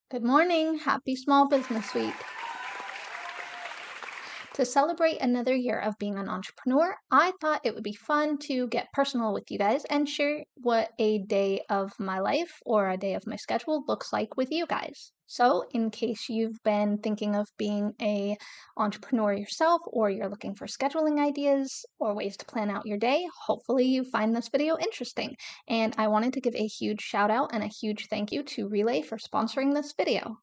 Good morning. Happy Small Business Week. To celebrate another year of being an entrepreneur, I thought it would be fun to get personal with you guys and share what a day of my life or a day of my schedule looks like with you guys. So, in case you've been thinking of being a entrepreneur yourself or you're looking for scheduling ideas or ways to plan out your day, hopefully you find this video interesting. And I wanted to give a huge shout out and a huge thank you to Relay for sponsoring this video.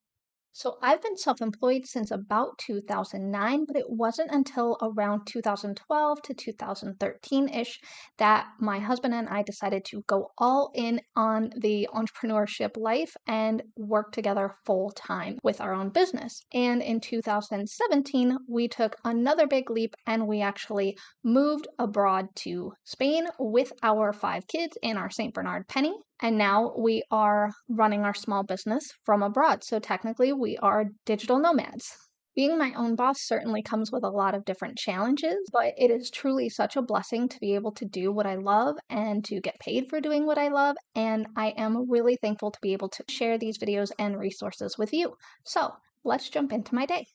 So I've been self-employed since about 2009, but it wasn't until around 2012 to 2013-ish that my husband and I decided to go all in on the entrepreneurship life and work together full time with our own business. And in 2017, we took another big leap and we actually moved abroad to Spain with our 5 kids and our St. Bernard Penny. And now we are running our small business from abroad. So technically, we are digital nomads. Being my own boss certainly comes with a lot of different challenges, but it is truly such a blessing to be able to do what I love and to get paid for doing what I love. And I am really thankful to be able to share these videos and resources with you. So let's jump into my day.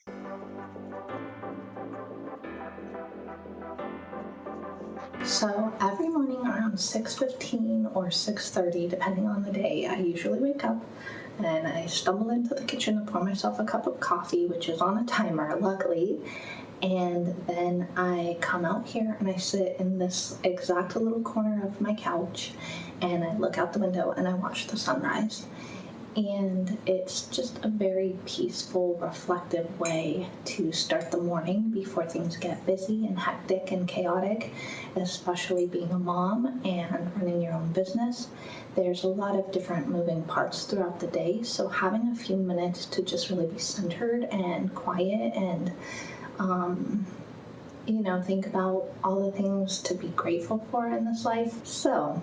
So every morning around 6:15 or 6:30, depending on the day, I usually wake up and I stumble into the kitchen to pour myself a cup of coffee, which is on a timer, luckily. And then I come out here and I sit in this exact little corner of my couch and I look out the window and I watch the sunrise. And it's just a very peaceful, reflective way to start the morning before things get busy and hectic and chaotic, especially being a mom and running your own business. There's a lot of different moving parts throughout the day, so having a few minutes to just really be centered and quiet and think about all the things to be grateful for in this life. So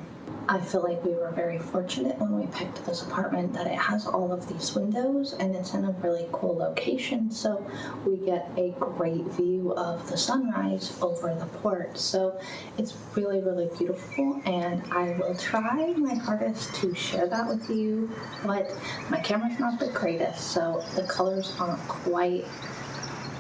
I feel like we were very fortunate when we picked this apartment that it has all of these windows and it's in a really cool location, so we get a great view of the sunrise over the port. So it's really, really beautiful, and I will try my hardest to share that with you, but my camera's not the greatest, so the colors aren't quite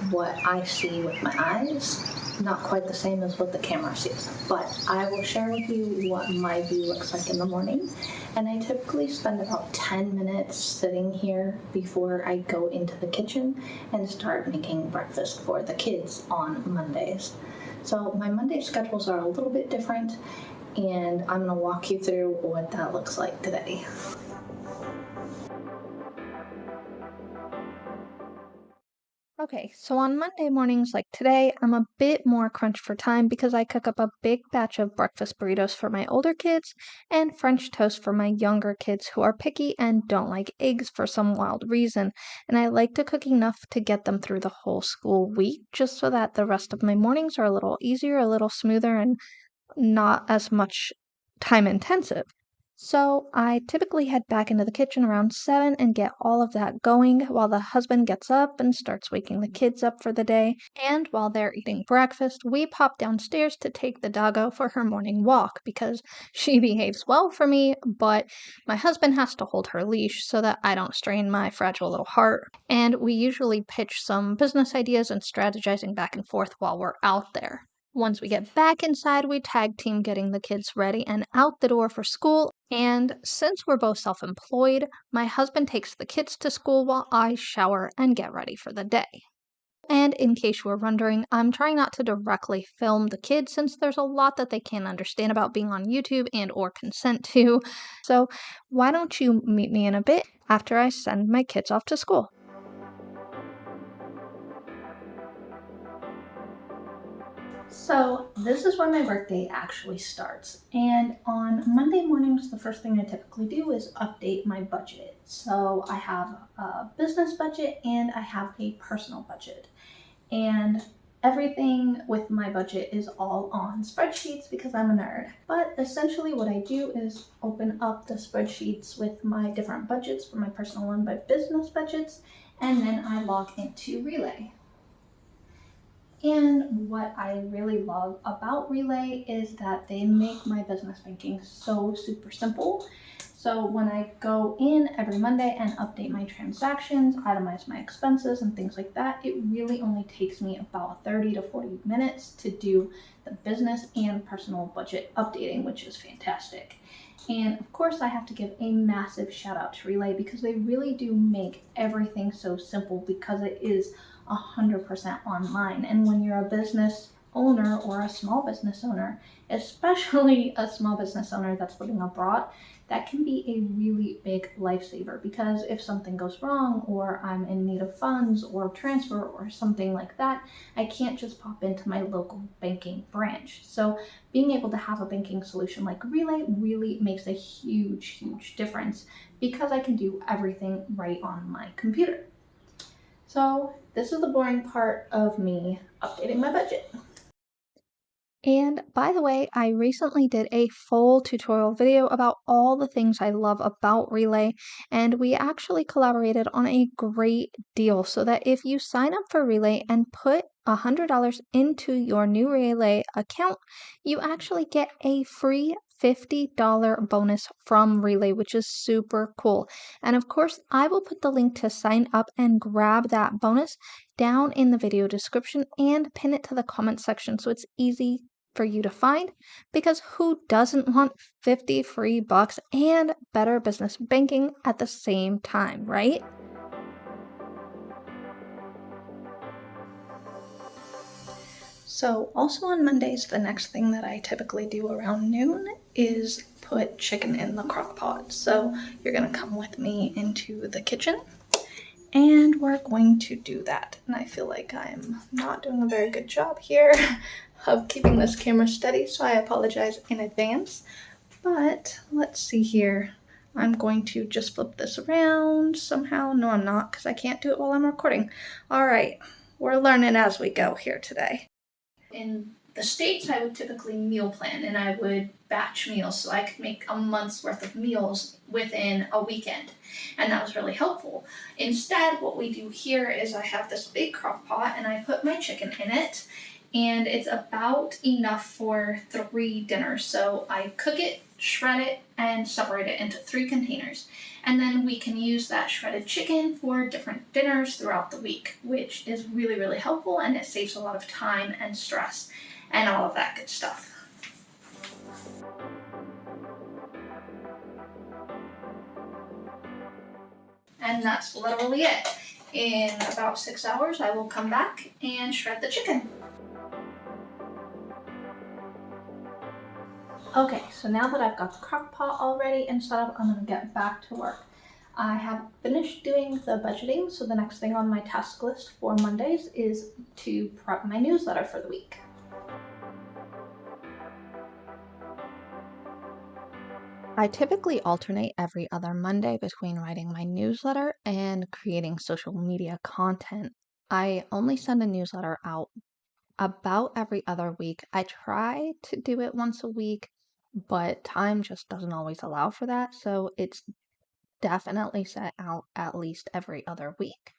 what I see with my eyes. Not quite the same as what the camera sees, but I will share with you what my view looks like in the morning. And I typically spend about 10 minutes sitting here before I go into the kitchen and start making breakfast for the kids on Mondays. So my Monday schedules are a little bit different, and I'm going to walk you through what that looks like today. Okay, so on Monday mornings like today, I'm a bit more crunched for time because I cook up a big batch of breakfast burritos for my older kids and French toast for my younger kids who are picky and don't like eggs for some wild reason. And I like to cook enough to get them through the whole school week just so that the rest of my mornings are a little easier, a little smoother, and not as much time intensive. So I typically head back into the kitchen around 7 and get all of that going while the husband gets up and starts waking the kids up for the day. And while they're eating breakfast, we pop downstairs to take the doggo for her morning walk because she behaves well for me, but my husband has to hold her leash so that I don't strain my fragile little heart. And we usually pitch some business ideas and strategizing back and forth while we're out there. Once we get back inside, we tag team getting the kids ready and out the door for school. And since we're both self employed, my husband takes the kids to school while I shower and get ready for the day. And in case you were wondering, I'm trying not to directly film the kids since there's a lot that they can't understand about being on YouTube and or consent to. So why don't you meet me in a bit after I send my kids off to school? So this is when my workday actually starts. And on Monday mornings, the first thing I typically do is update my budget. So I have a business budget and I have a personal budget. And everything with my budget is all on spreadsheets because I'm a nerd. But essentially what I do is open up the spreadsheets with my different budgets for my personal and my business budgets, and then I log into Relay. And what I really love about Relay is that they make my business banking so super simple. So when I go in every Monday and update my transactions, itemize my expenses and things like that, it really only takes me about 30 to 40 minutes to do the business and personal budget updating, which is fantastic. And of course, I have to give a massive shout out to Relay because they really do make everything so simple because it is 100% online. And when you're a business owner or a small business owner, especially a small business owner that's living abroad, that can be a really big lifesaver because if something goes wrong or I'm in need of funds or transfer or something like that, I can't just pop into my local banking branch. So being able to have a banking solution like Relay really makes a huge difference because I can do everything right on my computer. So this is the boring part of me updating my budget. And by the way, I recently did a full tutorial video about all the things I love about Relay, and we actually collaborated on a great deal so that if you sign up for Relay and put $100 into your new Relay account, you actually get a free $50 bonus from Relay, which is super cool. And of course, I will put the link to sign up and grab that bonus down in the video description and pin it to the comment section so it's easy for you to find because who doesn't want 50 free bucks and better business banking at the same time, right? So also on Mondays, the next thing that I typically do around noon is put chicken in the crock pot. So you're gonna come with me into the kitchen and we're going to do that. And I feel like I'm not doing a very good job here of keeping this camera steady, so I apologize in advance. But let's see here. I'm going to just flip this around somehow. No, I'm not, because I can't do it while I'm recording. All right, we're learning as we go here today. In the States, I would typically meal plan and I would batch meals so I could make a month's worth of meals within a weekend. And that was really helpful. Instead, what we do here is I have this big crock pot and I put my chicken in it. And it's about enough for 3 dinners. So I cook it, shred it, and separate it into 3 containers. And then we can use that shredded chicken for different dinners throughout the week, which is really helpful and it saves a lot of time and stress and all of that good stuff. And that's literally it. In about 6 hours, I will come back and shred the chicken. Okay, so now that I've got the crock pot all ready and set up, I'm gonna get back to work. I have finished doing the budgeting, so the next thing on my task list for Mondays is to prep my newsletter for the week. I typically alternate every other Monday between writing my newsletter and creating social media content. I only send a newsletter out about every other week. I try to do it once a week, but time just doesn't always allow for that. So it's definitely set out at least every other week.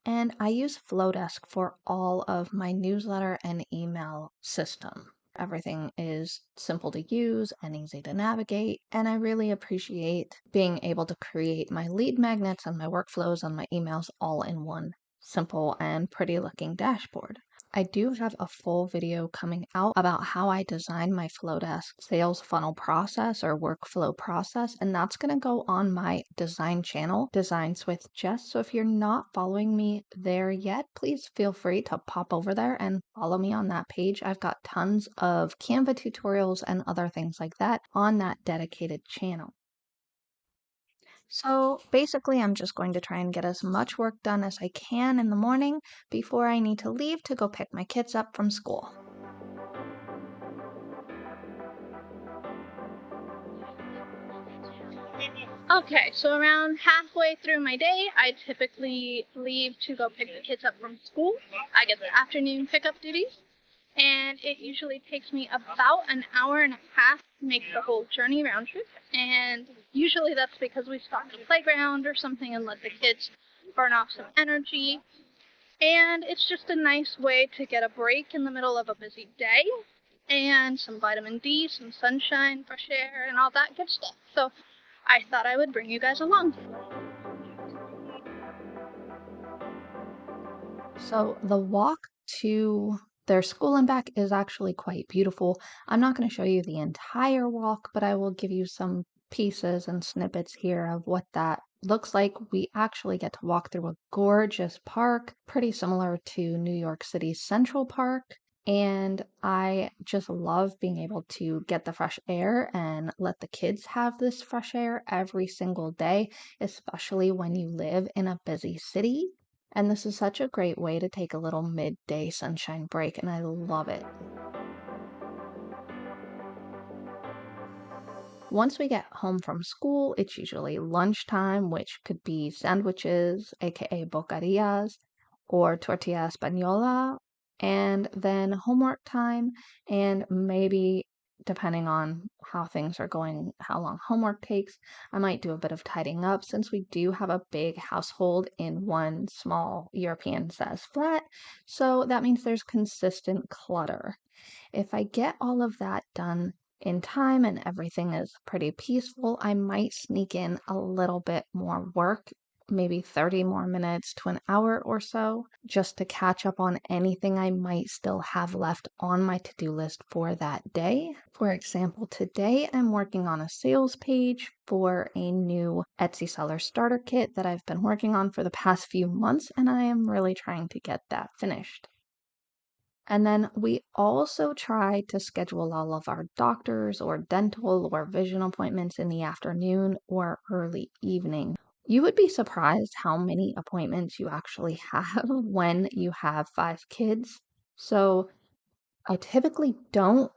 And I use Flowdesk for all of my newsletter and email system. Everything is simple to use and easy to navigate, and I really appreciate being able to create my lead magnets and my workflows and my emails all in one simple and pretty looking dashboard. I do have a full video coming out about how I design my Flowdesk sales funnel process or workflow process, and that's going to go on my design channel, Designs with Jess. So if you're not following me there yet, please feel free to pop over there and follow me on that page. I've got tons of Canva tutorials and other things like that on that dedicated channel. So basically, I'm just going to try and get as much work done as I can in the morning before I need to leave to go pick my kids up from school. Okay, so around halfway through my day, I typically leave to go pick the kids up from school. I get the afternoon pickup duties, and it usually takes me about an hour and a half to make the whole journey round trip. And usually that's because we stop at the playground or something and let the kids burn off some energy. And it's just a nice way to get a break in the middle of a busy day and some vitamin D, some sunshine, fresh air, and all that good stuff. So I thought I would bring you guys along. So the walk to their school and back is actually quite beautiful. I'm not going to show you the entire walk, but I will give you some pieces and snippets here of what that looks like. We actually get to walk through a gorgeous park, pretty similar to New York City's Central Park. And I just love being able to get the fresh air and let the kids have this fresh air every single day, especially when you live in a busy city. And this is such a great way to take a little midday sunshine break, and I love it. Once we get home from school, it's usually lunchtime, which could be sandwiches, aka bocadillas, or tortilla española, and then homework time, and maybe depending on how things are going, how long homework takes, I might do a bit of tidying up since we do have a big household in one small European size flat. So that means there's consistent clutter. If I get all of that done in time and everything is pretty peaceful, I might sneak in a little bit more work, maybe 30 more minutes to an hour or so, just to catch up on anything I might still have left on my to do list for that day. For example, today I'm working on a sales page for a new Etsy seller starter kit that I've been working on for the past few months, and I am really trying to get that finished. And then we also try to schedule all of our doctors or dental or vision appointments in the afternoon or early evening. You would be surprised how many appointments you actually have when you have 5 kids. So I typically don't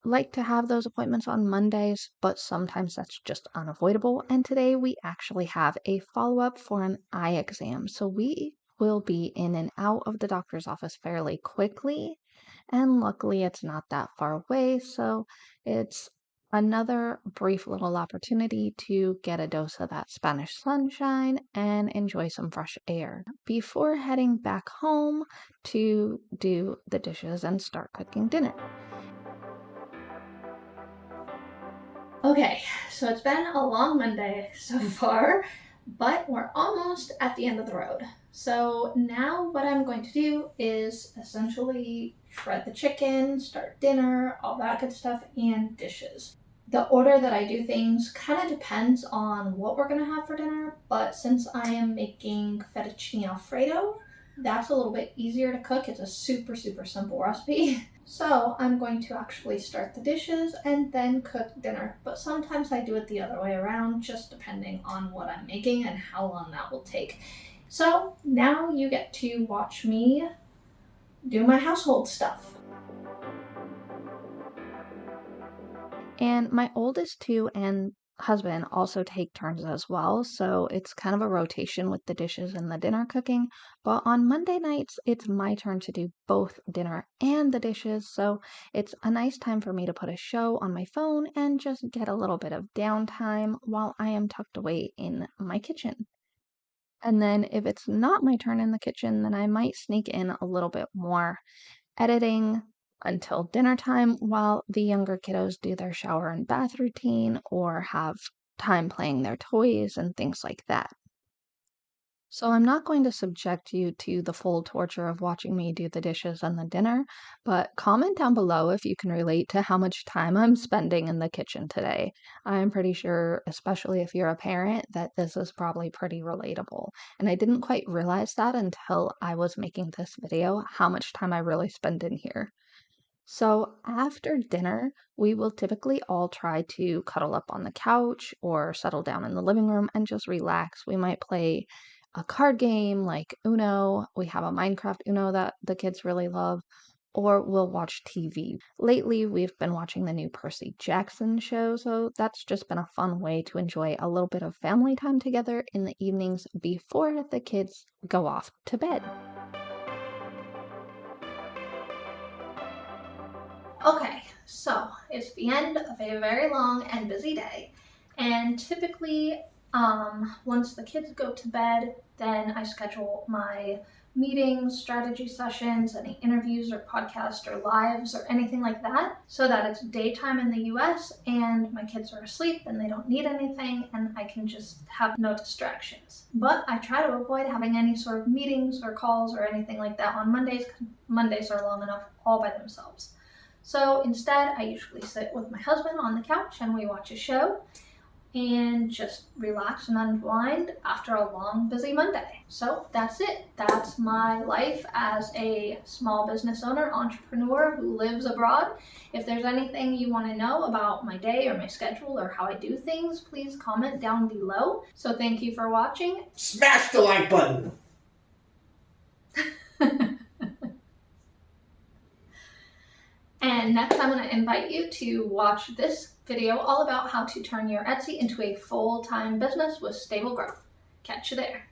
like to have those appointments on Mondays, but sometimes that's just unavoidable. And today we actually have a follow up for an eye exam. So we will be in and out of the doctor's office fairly quickly. And luckily, it's not that far away. So it's another brief little opportunity to get a dose of that Spanish sunshine and enjoy some fresh air before heading back home to do the dishes and start cooking dinner. Okay, so it's been a long Monday so far, but we're almost at the end of the road. So now what I'm going to do is essentially shred the chicken, start dinner, all that good stuff, and dishes. The order that I do things kind of depends on what we're going to have for dinner, but since I am making fettuccine alfredo, that's a little bit easier to cook. It's a super, super simple recipe. So I'm going to actually start the dishes and then cook dinner. But sometimes I do it the other way around, just depending on what I'm making and how long that will take. So now you get to watch me do my household stuff. And my oldest two and husband also take turns as well. So it's kind of a rotation with the dishes and the dinner cooking. But on Monday nights, it's my turn to do both dinner and the dishes. So it's a nice time for me to put a show on my phone and just get a little bit of downtime while I am tucked away in my kitchen. And then if it's not my turn in the kitchen, then I might sneak in a little bit more editing until dinner time while the younger kiddos do their shower and bath routine or have time playing their toys and things like that. So I'm not going to subject you to the full torture of watching me do the dishes and the dinner, but comment down below if you can relate to how much time I'm spending in the kitchen today. I'm pretty sure, especially if you're a parent, that this is probably pretty relatable. And I didn't quite realize that until I was making this video, how much time I really spend in here. So after dinner, we will typically all try to cuddle up on the couch or settle down in the living room and just relax. We might play a card game like Uno. We have a Minecraft Uno that the kids really love, or we'll watch TV. Lately, we've been watching the new Percy Jackson show, so that's just been a fun way to enjoy a little bit of family time together in the evenings before the kids go off to bed. Okay, so it's the end of a very long and busy day, and typically Once the kids go to bed, then I schedule my meetings, strategy sessions, any interviews or podcasts or lives or anything like that, so that it's daytime in the US and my kids are asleep and they don't need anything and I can just have no distractions. But I try to avoid having any sort of meetings or calls or anything like that on Mondays because Mondays are long enough all by themselves. So instead, I usually sit with my husband on the couch and we watch a show and just relax and unwind after a long, busy Monday. So that's it. That's my life as a small business owner, entrepreneur who lives abroad. If there's anything you want to know about my day or my schedule or how I do things, please comment down below. So thank you for watching. Smash the like button. And next I'm going to invite you to watch this video all about how to turn your Etsy into a full-time business with stable growth. Catch you there.